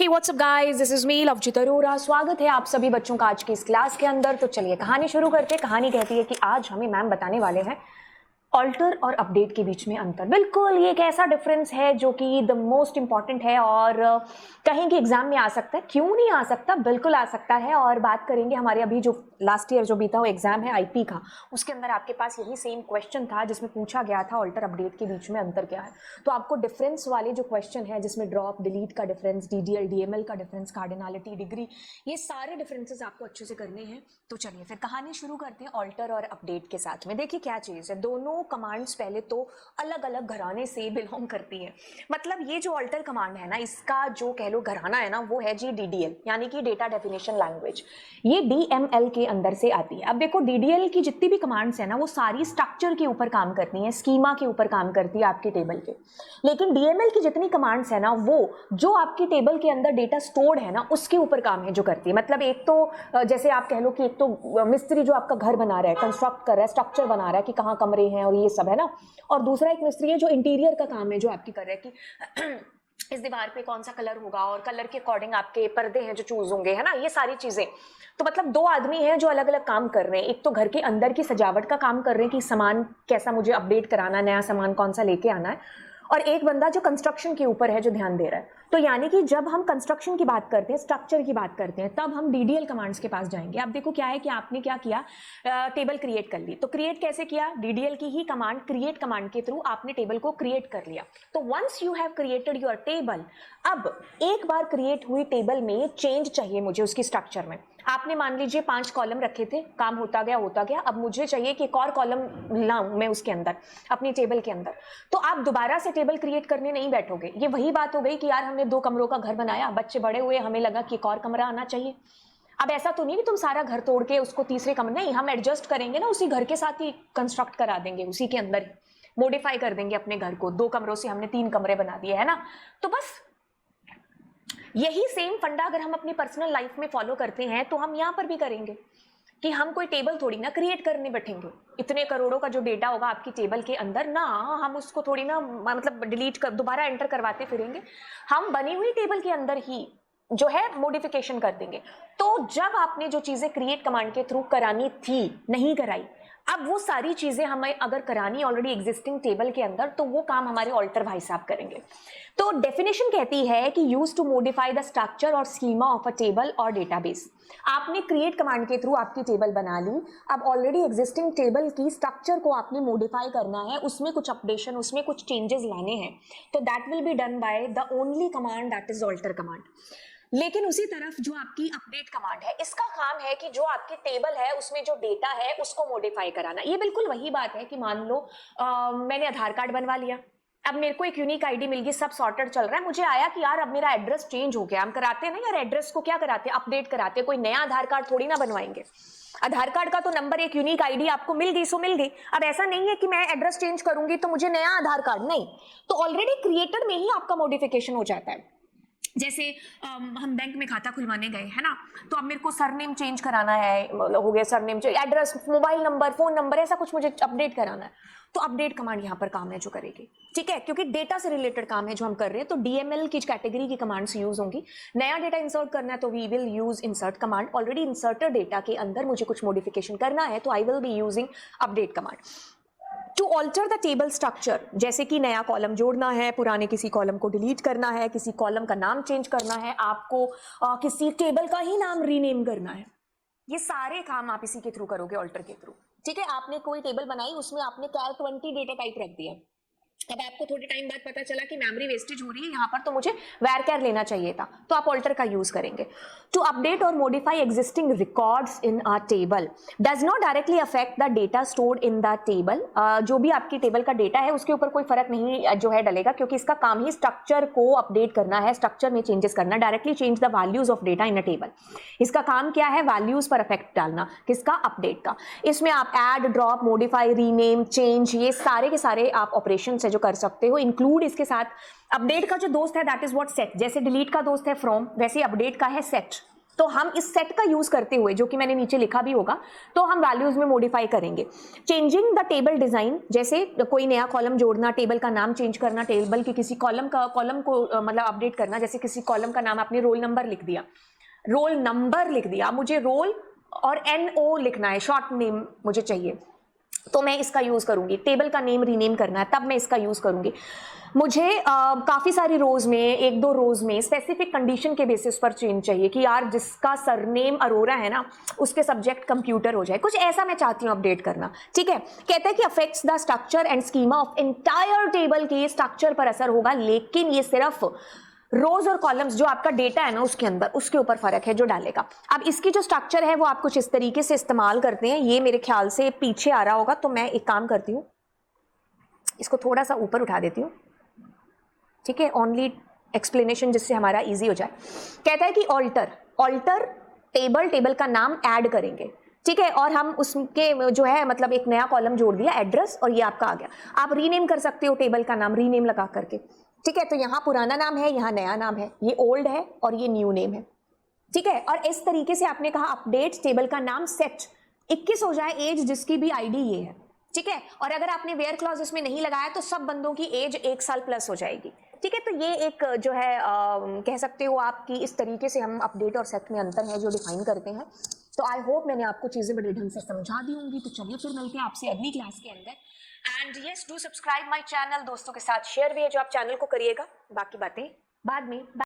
Hey, what's up guys? This is me Lovejeet Arora. स्वागत है आप सभी बच्चों का आज की इस क्लास के अंदर। तो चलिए कहानी शुरू करते हैं। कहानी कहती है कि आज हमें मैम बताने वाले हैं ऑल्टर और अपडेट के बीच में अंतर। बिल्कुल ये एक ऐसा डिफरेंस है जो कि द मोस्ट इंपॉर्टेंट है और कहीं कि एग्जाम में आ सकता है। क्यों नहीं आ सकता, बिल्कुल आ सकता है। और बात करेंगे हमारे अभी जो लास्ट ईयर जो बीता हुआ एग्जाम है आईपी का, उसके अंदर आपके पास यही सेम क्वेश्चन था जिसमें पूछा गया था ऑल्टर अपडेट के बीच में अंतर क्या है। तो आपको डिफरेंस वाले जो क्वेश्चन है जिसमें ड्रॉप डिलीट का डिफरेंस, डीडीएल डीएमएल का डिफरेंस, कार्डिनलिटी, डिग्री, ये सारे डिफरेंसेस आपको अच्छे से करने हैं। तो चलिए फिर कहानी शुरू करते हैं ऑल्टर और अपडेट के साथ में। देखिए क्या चीज़ है, दोनों कमांड्स पहले तो अलग अलग घराने से बिलोंग करती है। मतलब ये जो ऑल्टर कमांड है ना, इसका जो कह लो घराना है ना, वो है जी डीडीएल यानी कि डेटा डेफिनेशन लैंग्वेज। ये डीएमएल के अंदर से आती है। अब देखो डीडीएल की जितनी भी कमांड्स है ना, वो सारी स्ट्रक्चर के ऊपर काम करती हैं, स्कीमा के ऊपर काम करती है आपके टेबल के। लेकिन डीएमएल की जितनी कमांड्स है ना, वो जो आपके टेबल के अंदर डेटा स्टोर्ड है ना, उसके ऊपर काम है जो करती है। मतलब एक तो जैसे आप कह लो कि एक तो मिस्त्री जो आपका घर बना रहा है, कंस्ट्रक्ट कर रहा है, स्ट्रक्चर बना रहा है कि कहाँ कमरे हैं और ये सब है ना, और दूसरा एक मिस्त्री है जो इंटीरियर का काम है, जो आपकी कर रहा है कि इस दीवार पे कौन सा कलर होगा और कलर के अकॉर्डिंग आपके पर्दे हैं जो चूज होंगे, है ना, ये सारी चीजें। तो मतलब दो आदमी हैं जो अलग अलग काम कर रहे हैं। एक तो घर के अंदर की सजावट का काम कर रहे हैं कि सामान कैसा मुझे अपडेट कराना, नया सामान कौन सा लेके आना है, और एक बंदा जो कंस्ट्रक्शन के ऊपर है जो ध्यान दे रहा है। तो यानी कि जब हम कंस्ट्रक्शन की बात करते हैं, स्ट्रक्चर की बात करते हैं, तब हम डीडीएल कमांड्स के पास जाएंगे। अब देखो क्या है कि आपने क्या किया, टेबल क्रिएट कर ली। तो क्रिएट कैसे किया, डीडीएल की ही कमांड क्रिएट कमांड के थ्रू आपने टेबल को क्रिएट कर लिया। तो once you have created your table, अब एक बार क्रिएट हुई टेबल में चेंज चाहिए मुझे उसकी स्ट्रक्चर में। आपने मान लीजिए 5 कॉलम रखे थे, काम होता गया। अब मुझे चाहिए कि एक और कॉलम लाऊं मैं उसके अंदर, अपनी टेबल के अंदर। तो आप दोबारा से टेबल क्रिएट करने नहीं बैठोगे। ये वही बात हो गई कि यार हमने 2 कमरों का घर बनाया, बच्चे बड़े हुए, हमें लगा कि एक और कमरा आना चाहिए। अब ऐसा तो नहीं कि तुम सारा घर तोड़ के उसको तीसरे कमरे, नहीं, हम एडजस्ट करेंगे ना, उसी घर के साथ ही कंस्ट्रक्ट करा देंगे, उसी के अंदर मॉडिफाई कर देंगे अपने घर को। 2 कमरों से हमने 3 कमरे बना दिए, है ना। तो बस यही सेम फंडा अगर हम अपनी पर्सनल लाइफ में फॉलो करते हैं तो हम यहाँ पर भी करेंगे कि हम कोई टेबल थोड़ी ना क्रिएट करने बैठेंगे। इतने करोड़ों का जो डेटा होगा आपकी टेबल के अंदर ना, हम उसको थोड़ी ना मतलब डिलीट कर दोबारा एंटर करवाते फिरेंगे। हम बनी हुई टेबल के अंदर ही जो है मॉडिफिकेशन कर देंगे। तो जब आपने जो चीजें क्रिएट कमांड के थ्रू करानी थी नहीं कराई, अब वो सारी चीजें हमें अगर करानी ऑलरेडी एग्जिस्टिंग टेबल के अंदर, तो वो काम हमारे ऑल्टर भाई साहब करेंगे। तो डेफिनेशन कहती है कि use to modify the structure और स्कीमा ऑफ अ टेबल और डेटाबेस। आपने क्रिएट कमांड के थ्रू आपकी टेबल बना ली। अब ऑलरेडी एग्जिस्टिंग टेबल की स्ट्रक्चर को आपने मॉडिफाई करना है, उसमें कुछ अपडेशन, उसमें कुछ चेंजेस लाने हैं। तो that will be done by the only command that is alter command. लेकिन उसी तरफ जो आपकी अपडेट कमांड है, इसका काम है कि जो आपकी टेबल है उसमें जो डेटा है उसको मॉडिफाई कराना। ये बिल्कुल वही बात है कि मान लो मैंने आधार कार्ड बनवा लिया, अब मेरे को एक यूनिक आईडी मिल गई, सब सॉर्टेड चल रहा है। मुझे आया कि यार अब मेरा एड्रेस चेंज हो गया। हम कराते हैं ना यार, एड्रेस को क्या कराते हैं, अपडेट कराते हैं। कोई नया आधार कार्ड थोड़ी ना बनवाएंगे। आधार कार्ड का तो नंबर, एक यूनिक आईडी आपको मिल गई सो मिल गई। अब ऐसा नहीं है कि मैं एड्रेस चेंज करूंगी तो मुझे नया आधार कार्ड, नहीं। तो ऑलरेडी क्रिएटेड में ही आपका मॉडिफिकेशन हो जाता है। जैसे हम बैंक में खाता खुलवाने गए, है ना, तो अब मेरे को सरनेम चेंज कराना है, हो गया surname, address, mobile number, phone number, ऐसा कुछ मुझे अपडेट कराना है। तो अपडेट कमांड यहाँ पर काम है जो करेगी, ठीक है, क्योंकि डेटा से रिलेटेड काम है जो हम कर रहे हैं। तो डीएमएल की कैटेगरी की कमांड्स यूज होंगी। नया डेटा इंसर्ट करना है तो we will use insert command. Already inserted data के अंदर मुझे कुछ मॉडिफिकेशन करना है तो I will be using update command. To alter the table structure, जैसे कि नया कॉलम जोड़ना है, पुराने किसी कॉलम को डिलीट करना है, किसी कॉलम का नाम चेंज करना है, आपको किसी टेबल का ही नाम रीनेम करना है, ये सारे काम आप इसी के थ्रू करोगे, ऑल्टर के थ्रू, ठीक है। आपने कोई टेबल बनाई, उसमें आपने car 20 डेटा टाइप रख दिया। अब आपको थोड़े टाइम बाद पता चला कि मेमोरी वेस्टेज हो रही है यहाँ पर, तो मुझे varchar लेना चाहिए था, तो आप ऑल्टर का यूज करेंगे। टू अपडेट और modify existing records in a table does not directly affect the data stored in the table. जो भी आपकी टेबल का डेटा है उसके ऊपर कोई फर्क नहीं जो है डलेगा, क्योंकि इसका काम ही स्ट्रक्चर को अपडेट करना है, स्ट्रक्चर में चेंजेस करना, directly change the values of data in a table. इसका काम क्या है, वैल्यूज पर इफेक्ट डालना, किसका, अपडेट का। इसमें आप add, drop, modify, rename, change, ये सारे के सारे आप ऑपरेशन है जो कर सकते हो। इंक्लूड इसके साथ अपडेट का जो दोस्त है दैट इज व्हाट, सेट। जैसे डिलीट का दोस्त है फ्रॉम, वैसे अपडेट का है सेट, तो हम इस सेट का यूज करते हुए, जो कि मैंने नीचे लिखा भी होगा, तो हम वैल्यूज में मॉडिफाई करेंगे। चेंजिंग द टेबल डिजाइन, जैसे कोई नया कॉलम जोड़ना, टेबल का नाम चेंज करना, टेबल के किसी कॉलम को मतलब अपडेट करना। जैसे किसी कॉलम का नाम आपने रोल नंबर लिख दिया, मुझे रोल और NO लिखना है, शॉर्ट नेम मुझे चाहिए, तो मैं इसका यूज करूंगी। टेबल का नेम रीनेम करना है, तब मैं इसका यूज करूंगी। मुझे काफी सारी रोज में, 1-2 रोज में स्पेसिफिक कंडीशन के बेसिस पर चेंज चाहिए कि यार जिसका सरनेम अरोरा है ना, उसके सब्जेक्ट कंप्यूटर हो जाए, कुछ ऐसा मैं चाहती हूं अपडेट करना। ठीक है, कहते हैं कि affects the structure and schema of entire table, के स्ट्रक्चर पर असर होगा, लेकिन ये सिर्फ रोज और कॉलम्स जो आपका डेटा है ना उसके अंदर, उसके ऊपर फर्क है जो डालेगा। अब इसकी जो स्ट्रक्चर है वो आप कुछ इस तरीके से इस्तेमाल करते हैं। ये मेरे ख्याल से पीछे आ रहा होगा, तो मैं एक काम करती हूँ, इसको थोड़ा सा ऊपर उठा देती हूँ। ठीक है, ओनली एक्सप्लेनेशन जिससे हमारा इजी हो जाए। कहता है कि ऑल्टर टेबल का नाम ऐड करेंगे। ठीक है, और हम उसके जो है मतलब एक नया कॉलम जोड़ दिया, एड्रेस, और ये आपका आ गया। आप रीनेम कर सकते हो टेबल का नाम, रीनेम लगा करके। ठीक है, तो यहाँ पुराना नाम है, यहाँ नया नाम है, ये ओल्ड है और ये न्यू नेम है। ठीक है, और इस तरीके से आपने कहा अपडेट टेबल का नाम सेट 21 हो जाए, एज जिसकी भी आईडी ये है। ठीक है, और अगर आपने वेयर क्लॉज इसमें नहीं लगाया तो सब बंदों की एज 1 साल प्लस हो जाएगी। ठीक है, तो ये एक जो है कह सकते हो आपकी, इस तरीके से हम अपडेट और सेट में अंतर है जो डिफाइन करते हैं। तो आई होप मैंने आपको चीजें बड़े ढंग से समझा दी होंगी। तो चलिए फिर मिलते हैं आपसे अगली क्लास के अंदर। And yes, do subscribe my channel, दोस्तों के साथ शेयर भी है जो आप चैनल को करिएगा। बाकी बातें बाद में।